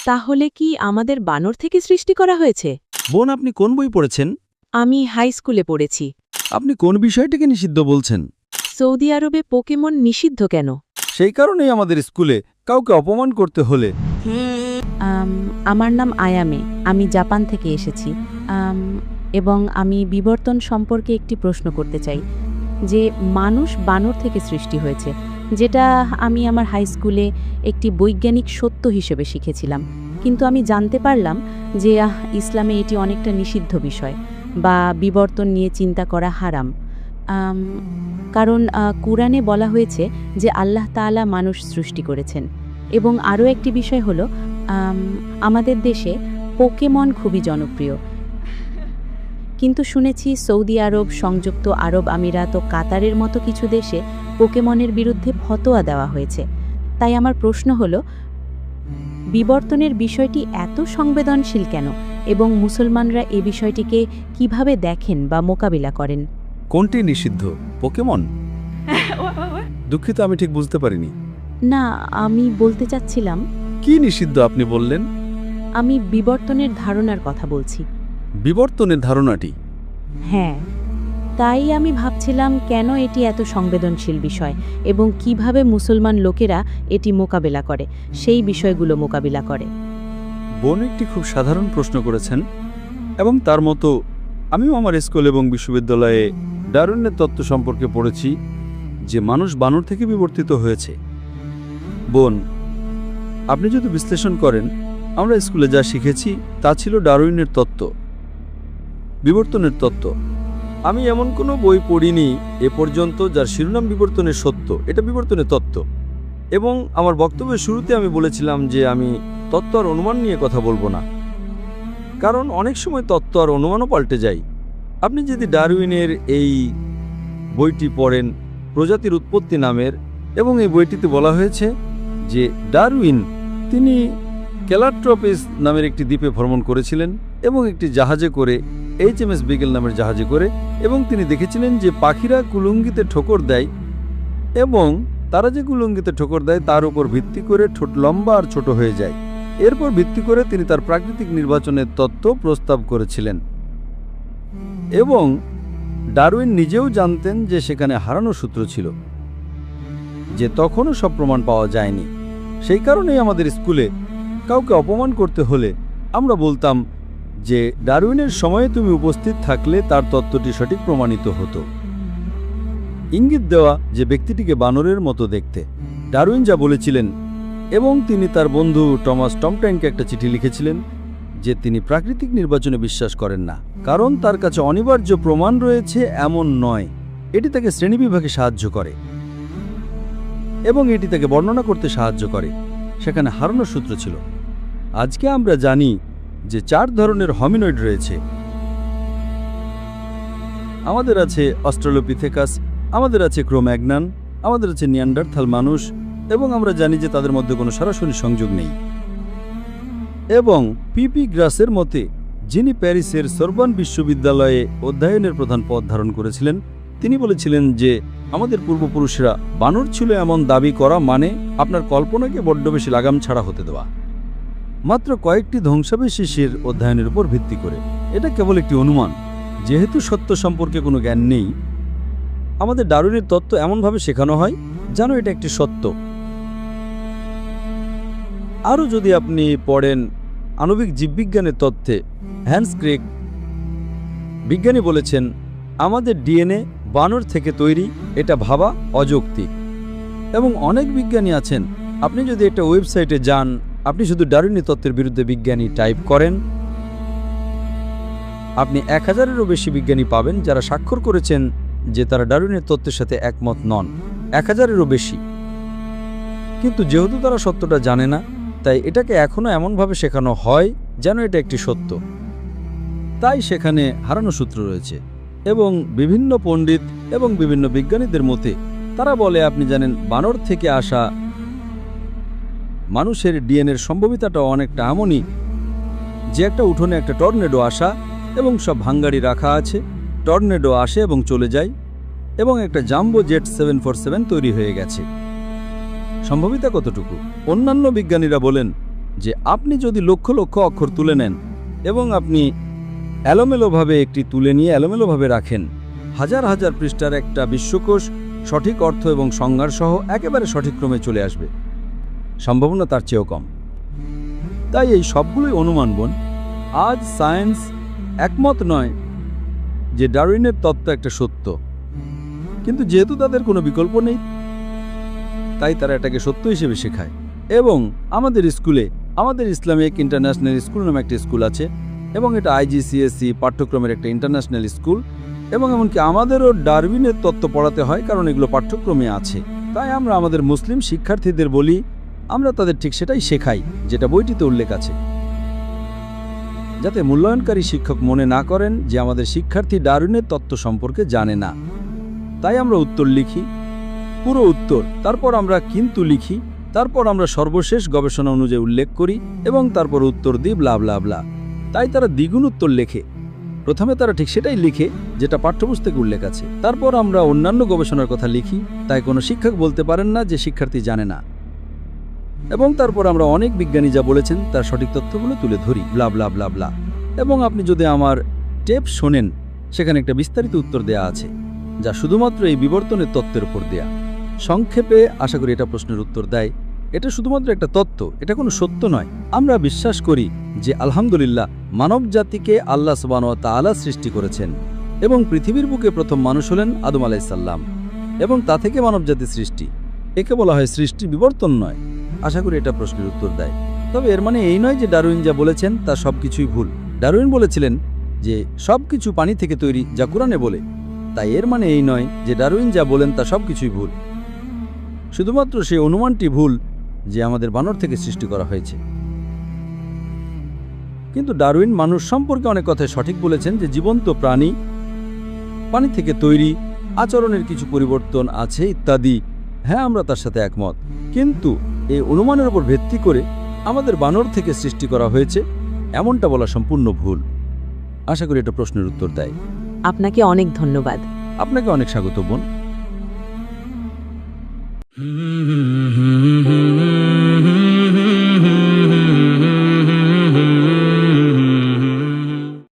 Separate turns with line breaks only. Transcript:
তাহলে কি আমাদের বানর থেকে সৃষ্টি করা হয়েছে?
বোন, আপনি কোন বই পড়েছেন?
আমি হাই স্কুলে পড়েছি।
আপনি কোন বিষয়টিকে নিষিদ্ধ বলছেন?
সৌদি আরবে পোকেমন নিষিদ্ধ কেন?
সেই কারণেই আমাদের স্কুলে কাউকে অপমান করতে হলে।
আমার নাম আয়ামে, আমি জাপান থেকে এসেছি। এবং আমি বিবর্তন সম্পর্কে একটি প্রশ্ন করতে চাই, যে মানুষ বানর থেকে সৃষ্টি হয়েছে, যেটা আমি আমার হাই স্কুলে একটি বৈজ্ঞানিক সত্য হিসেবে শিখেছিলাম। কিন্তু আমি জানতে পারলাম যে ইসলামে এটি অনেকটা নিষিদ্ধ বিষয়, বা বিবর্তন নিয়ে চিন্তা করা হারাম। কারণ কুরআনে বলা হয়েছে যে আল্লাহ তাআলা মানুষ সৃষ্টি করেছেন। এবং আরও একটি বিষয় হলো, আমাদের দেশে পোকেমন খুবই জনপ্রিয়, কিন্তু শুনেছি সৌদি আরব, সংযুক্ত আরব আমিরাত ও কাতারের মতো কিছু দেশে পোকেমনের বিরুদ্ধে ফতোয়া দেওয়া হয়েছে। তাই আমার প্রশ্ন হলো, বিবর্তনের বিষয়টি এত সংবেদনশীল কেন, এবং মুসলমানরা এ বিষয়টিকে কিভাবে দেখেন বা মোকাবিলা করেন?
কোনটি নিষিদ্ধ? পোকেমন? দুঃখিত, আমি ঠিক বুঝতে পারিনি।
না, আমি বলতে চাচ্ছিলাম,
কি নিষিদ্ধ আপনি বললেন?
আমি বিবর্তনের ধারণার কথা বলছি।
বিবর্তনের ধারণাটি?
হ্যাঁ, তাই আমি ভাবছিলাম কেন এটি এত সংবেদনশীল বিষয়, এবং কিভাবে মুসলমান লোকেরা এটি মোকাবিলা করে, সেই বিষয়গুলো মোকাবিলা করে।
বোন একটি খুব সাধারণ প্রশ্ন করেছেন, এবং তার মতো আমিও আমার স্কুল এবং বিশ্ববিদ্যালয়ে ডারউইনের তত্ত্ব সম্পর্কে পড়েছি, যে মানুষ বানর থেকে বিবর্তিত হয়েছে। বোন, আপনি যদি বিশ্লেষণ করেন, আমরা স্কুলে যা শিখেছি তা ছিল ডারউইনের তত্ত্ব, বিবর্তনের তত্ত্ব। আমি এমন কোনো বই পড়িনি এ পর্যন্ত যার শিরোনাম বিবর্তনের সত্য। এটা বিবর্তনের তত্ত্ব। এবং আমার বক্তব্যের শুরুতে আমি বলেছিলাম যে আমি তত্ত্ব আর অনুমান নিয়ে কথা বলবো না, কারণ অনেক সময় তত্ত্ব আর অনুমানও পাল্টে যায়। আপনি যদি ডারউইনের এই বইটি পড়েন, প্রজাতির উৎপত্তি নামের, এবং এই বইটিতে বলা হয়েছে যে ডারউইন তিনি ক্যালাট্রপিস নামের একটি দ্বীপে ভ্রমণ করেছিলেন, এবং একটি জাহাজে করে, HMS বিগেল নামের জাহাজে করে, এবং তিনি দেখেছিলেন যে পাখিরা কুলুঙ্গিতে ঠোকর দেয়, এবং তারা যে কুলুঙ্গিতে ঠোকর দেয় তার উপর ভিত্তি করে ঠোঁট লম্বা আর ছোট হয়ে যায়। এরপর ভিত্তি করে তিনি তার প্রাকৃতিক নির্বাচনের তত্ত্ব প্রস্তাব করেছিলেন। এবং ডারউইন নিজেও জানতেন যে সেখানে হারানো সূত্র ছিল, যে তখনও সব প্রমাণ পাওয়া যায়নি। সেই কারণেই আমাদের স্কুলে কাউকে অপমান করতে হলে আমরা বলতাম যে ডারউইনের সময়ে তুমি উপস্থিত থাকলে তার তত্ত্বটি সঠিক প্রমাণিত হতো। ইঙ্গিত দেওয়া যে ব্যক্তিটিকে বানরের মতো দেখতে। ডারউইন যা বলেছিলেন, এবং তিনি তার বন্ধু টমাস টমট্যাঙ্ককে একটা চিঠি লিখেছিলেন যে তিনি প্রাকৃতিক নির্বাচনে বিশ্বাস করেন না, কারণ তার কাছে অনিবার্য প্রমাণ রয়েছে এমন নয়। এটি তাকে শ্রেণীবিভাগে সাহায্য করে, এবং এটি তাকে বর্ণনা করতে সাহায্য করে। সেখানে হারানোর সূত্র ছিল। আজকে আমরা জানি যে 4 ধরনের হমিনয়েড রয়েছে। আমাদের আছে অস্ট্রালোপিথেকাস, আমাদের আছে ক্রোম্যাগনান, আমাদের আছে নিয়ান্ডারথাল মানুষ, এবং আমরা জানি যে তাদের মধ্যে কোনো সরাসরি সংযোগ নেই। এবং পিপি গ্রাসের মতে, যিনি প্যারিসের সরবন বিশ্ববিদ্যালয়ে অধ্যয়নের প্রধান পদ ধারণ করেছিলেন, তিনি বলেছিলেন যে আমাদের পূর্বপুরুষরা বানর ছিল এমন দাবি করা মানে আপনার কল্পনাকে বড্ড বেশি লাগাম ছাড়া হতে দেওয়া, মাত্র কয়েকটি ধ্বংসাবশেষের অধ্যয়নের উপর ভিত্তি করে। এটা কেবল একটি অনুমান, যেহেতু সত্য সম্পর্কে কোনো জ্ঞান নেই। আমাদের ডারউইনের তত্ত্ব এমনভাবে শেখানো হয় যেন এটা একটি সত্য। আরও যদি আপনি পড়েন আণবিক জীববিজ্ঞানের তত্ত্বে, হ্যান্স ক্রেগ বিজ্ঞানী বলেছেন আমাদের ডিএনএ বানর থেকে তৈরি, এটা ভাবা অযৌক্তিক। এবং অনেক বিজ্ঞানী আছেন, আপনি যদি একটা ওয়েবসাইটে যান, আপনি শুধু ডারউইনের তত্ত্বের বিরুদ্ধে বিজ্ঞানী টাইপ করেন, আপনি 1000-এরও বেশি বিজ্ঞানী পাবেন যারা স্বাক্ষর করেছেন যে তারা ডারউইনের তত্ত্বের সাথে একমত নন। 1000-এরও বেশি। কিন্তু যেহেতু তারা সত্যটা জানে না, তাই এটাকে এখনও এমনভাবে শেখানো হয় যেন এটা একটি সত্য। তাই সেখানে হারানো সূত্র রয়েছে। এবং বিভিন্ন পণ্ডিত এবং বিভিন্ন বিজ্ঞানীদের মতে তারা বলে, আপনি জানেন বানর থেকে আসা মানুষের ডিএনএর সম্ভাবিতাটা অনেকটা এমনই যে একটা উঠোনে একটা টর্নেডো আসা, এবং সব ভাঙ্গাড়ি রাখা আছে, টর্নেডো আসে এবং চলে যায়, এবং একটা জাম্বো জেট 747 তৈরি হয়ে গেছে। সম্ভাবিতা কতটুকু? অন্যান্য বিজ্ঞানীরা বলেন যে আপনি যদি লক্ষ লক্ষ অক্ষর তুলে নেন এবং আপনি এলোমেলোভাবে একটি তুলে নিয়ে এলোমেলোভাবে রাখেন, হাজার হাজার পৃষ্ঠার একটা বিশ্বকোষ সঠিক অর্থ এবং সংজ্ঞার সহ একেবারে সঠিক ক্রমে চলে আসবে। সম্ভাবনা তার চেয়েও কম। তাই এই সবগুলোই অনুমান বোন। আজ সায়েন্স একমত নয় যে ডারউইনের তত্ত্ব একটা সত্য, কিন্তু যেহেতু তাদের কোনো বিকল্প নেই তাই তারা এটাকে সত্য হিসেবে শেখায়। এবং আমাদের স্কুলে, আমাদের ইসলামিক ইন্টারন্যাশনাল স্কুল নামে একটা স্কুল আছে এবং এটা IGCSE পাঠ্যক্রমের একটা ইন্টারন্যাশনাল স্কুল, এবং এমনকি আমাদেরও ডারউইনের তত্ত্ব পড়াতে হয় কারণ এগুলো পাঠ্যক্রমে আছে। তাই আমরা আমাদের মুসলিম শিক্ষার্থীদের বলি, আমরা তাদের ঠিক সেটাই শেখাই যেটা বইটিতে উল্লেখ আছে, যাতে মূল্যায়নকারী শিক্ষক মনে না করেন যে আমাদের শিক্ষার্থী ডারউইনের তত্ত্ব সম্পর্কে জানে না। তাই আমরা উত্তর লিখি, পুরো উত্তর, তারপর আমরা কিন্তু লিখি, তারপর আমরা সর্বশেষ গবেষণা অনুযায়ী উল্লেখ করি এবং তারপর উত্তর দিই ব্লা ব্লা ব্লা। তাই তারা দ্বিগুণ উত্তর লেখে। প্রথমে তারা ঠিক সেটাই লিখে যেটা পাঠ্যপুস্তকে উল্লেখ আছে, তারপর আমরা অন্যান্য গবেষণার কথা লিখি, তাই কোনো শিক্ষক বলতে পারেন না যে শিক্ষার্থী জানে না। এবং তারপর আমরা অনেক বিজ্ঞানী যা বলেছেন তার সঠিক তথ্যগুলো তুলে ধরি ব্লা ব্লা ব্লা ব্লা। এবং আপনি যদি আমার টেপ শোনেন, সেখানে একটা বিস্তারিত উত্তর দেয়া আছে যা শুধুমাত্র এই বিবর্তনের তত্ত্বের উপর দেয়া। সংক্ষেপে আশা করি এটা প্রশ্নের উত্তর দেয়। এটা শুধুমাত্র একটা তত্ত্ব, এটা কোনো সত্য নয়। আমরা বিশ্বাস করি যে আলহামদুলিল্লাহ মানব জাতিকে আল্লাহ সুবহানাহু ওয়া তাআলা সৃষ্টি করেছেন এবং পৃথিবীর বুকে প্রথম মানুষ হলেন আদম আলাইহিস সালাম, এবং তা থেকে মানবজাতির সৃষ্টি। একে বলা হয় সৃষ্টি, বিবর্তন নয়। আশা করি এটা প্রশ্নের উত্তর দেয়। তবে এর মানে এই নয় যে ডারউইন যা বলেছেন তা সবকিছুই ভুল। ডারউইন বলেছিলেন যে সবকিছু পানি থেকে তৈরি, যা কোরআনে বলে। তাই এর মানে এই নয় যে ডারউইন যা বলেন তা সবকিছুই ভুল। শুধুমাত্র সেই অনুমানটি ভুল যে আমাদের বানর থেকে সৃষ্টি করা হয়েছে। কিন্তু ডারউইন মানুষ সম্পর্কে অনেক কথাই সঠিক বলেছেন, যে জীবন্ত প্রাণী, পানি থেকে তৈরি, আচরণের কিছু পরিবর্তন আছে ইত্যাদি। হ্যাঁ, আমরা তার সাথে একমত, কিন্তু এই অনুমানের উপর ভিত্তি করে আমাদের বানর থেকে সৃষ্টি করা হয়েছে এমনটা বলা সম্পূর্ণ ভুল। আশা করি এটা প্রশ্নের উত্তর দেয়।
আপনাকে অনেক ধন্যবাদ।
আপনাকে অনেক স্বাগত বোন।